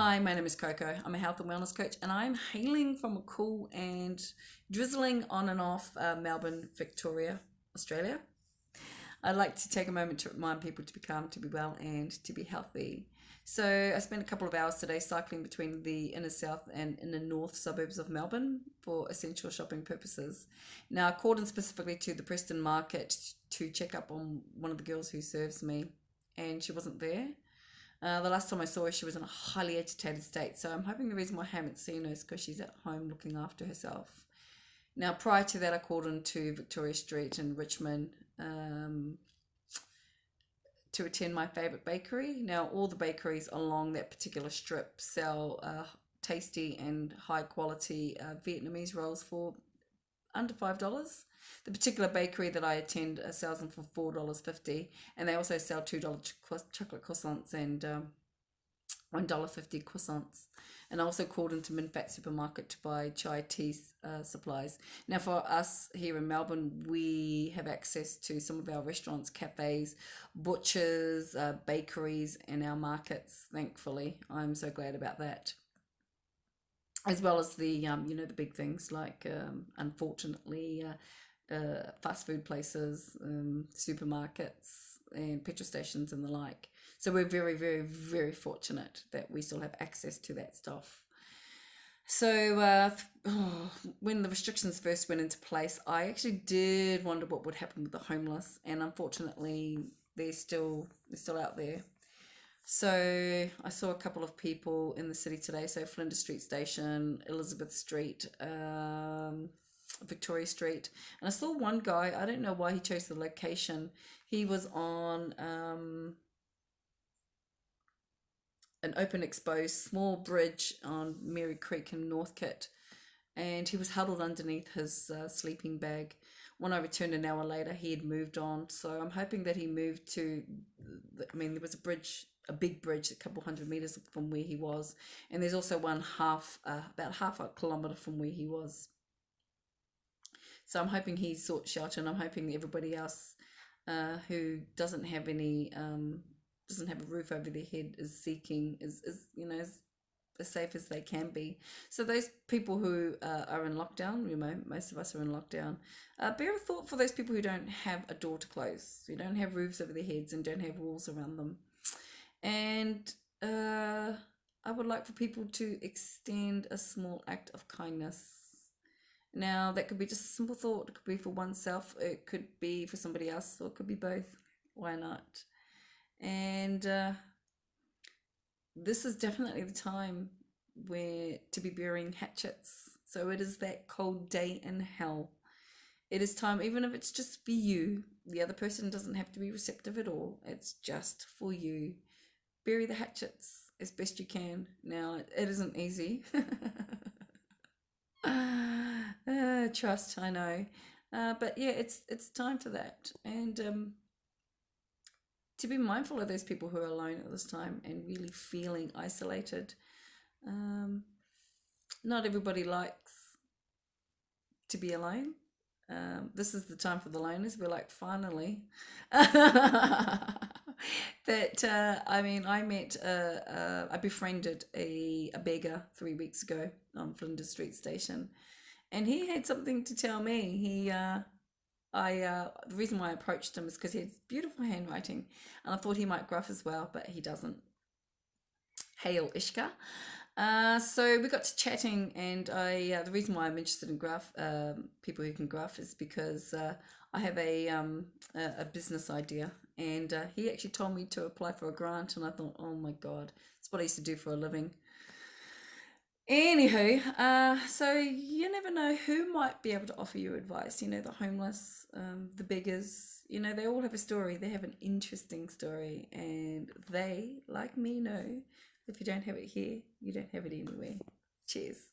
Hi, my name is Coco. I'm a health and wellness coach, and I'm hailing from a cool and drizzling on and off Melbourne, Victoria, Australia. I'd like to take a moment to remind people to be calm, to be well, and to be healthy. So I spent a couple of hours today cycling between the inner south and inner north suburbs of Melbourne for essential shopping purposes. Now, I called in specifically to the Preston Market to check up on one of the girls who serves me, and she wasn't there. The last time I saw her, she was in a highly agitated state. So I'm hoping the reason why I haven't seen her is because she's at home looking after herself. Now, prior to that, I called into Victoria Street in Richmond to attend my favourite bakery. Now, all the bakeries along that particular strip sell tasty and high quality Vietnamese rolls for under $5. The particular bakery that I attend sells them for $4.50, and they also sell $2 chocolate croissants and $1.50 croissants. And I also called into Minfat Supermarket to buy chai tea supplies. Now, for us here in Melbourne, we have access to some of our restaurants, cafes, butchers, bakeries, and our markets. Thankfully, I'm so glad about that. As well as the the big things like unfortunately fast food places, supermarkets, and petrol stations and the like. So we're very, very, very fortunate that we still have access to that stuff. So when the restrictions first went into place, I actually did wonder what would happen with the homeless, and unfortunately, they're still out there. So I saw a couple of people in the city today, so Flinders Street Station, Elizabeth Street, Victoria Street, and I saw one guy. I don't know why he chose the location. He was on an open exposed small bridge on Mary Creek in Northcote, and he was huddled underneath his sleeping bag. When I returned an hour later, he had moved on. So I'm hoping that he moved to, there was a big bridge, a couple hundred meters from where he was, and there's also one about half a kilometer from where he was. So I'm hoping he sought shelter, and I'm hoping everybody else who doesn't have a roof over their head is seeking is as safe as they can be. So those people who are in lockdown, most of us are in lockdown. Bear a thought for those people who don't have a door to close, who don't have roofs over their heads and don't have walls around them. And I would like for people to extend a small act of kindness. Now, that could be just a simple thought. It could be for oneself, it could be for somebody else, or it could be both. Why not? And this is definitely the time where to be burying hatchets. So it is that cold day in hell. It is time, even if it's just for you, the other person doesn't have to be receptive at all. It's just for you. Bury the hatchets as best you can. Now, it isn't easy. Trust, I know. But yeah, it's time for that. And to be mindful of those people who are alone at this time and really feeling isolated. Not everybody likes to be alone. This is the time for the loners. We're like, finally. I befriended a beggar 3 weeks ago on Flinders Street Station, and he had something to tell me. The reason why I approached him is because he had beautiful handwriting, and I thought he might gruff as well, but he doesn't. Hail Ishka. So we got to chatting, and the reason why I'm interested in people who can gruff is because I have a business idea, and he actually told me to apply for a grant, and I thought, oh my God, it's what I used to do for a living. Anywho, so you never know who might be able to offer you advice. The homeless, the beggars, they all have a story. They have an interesting story, and they, like me, know if you don't have it here, you don't have it anywhere. Cheers.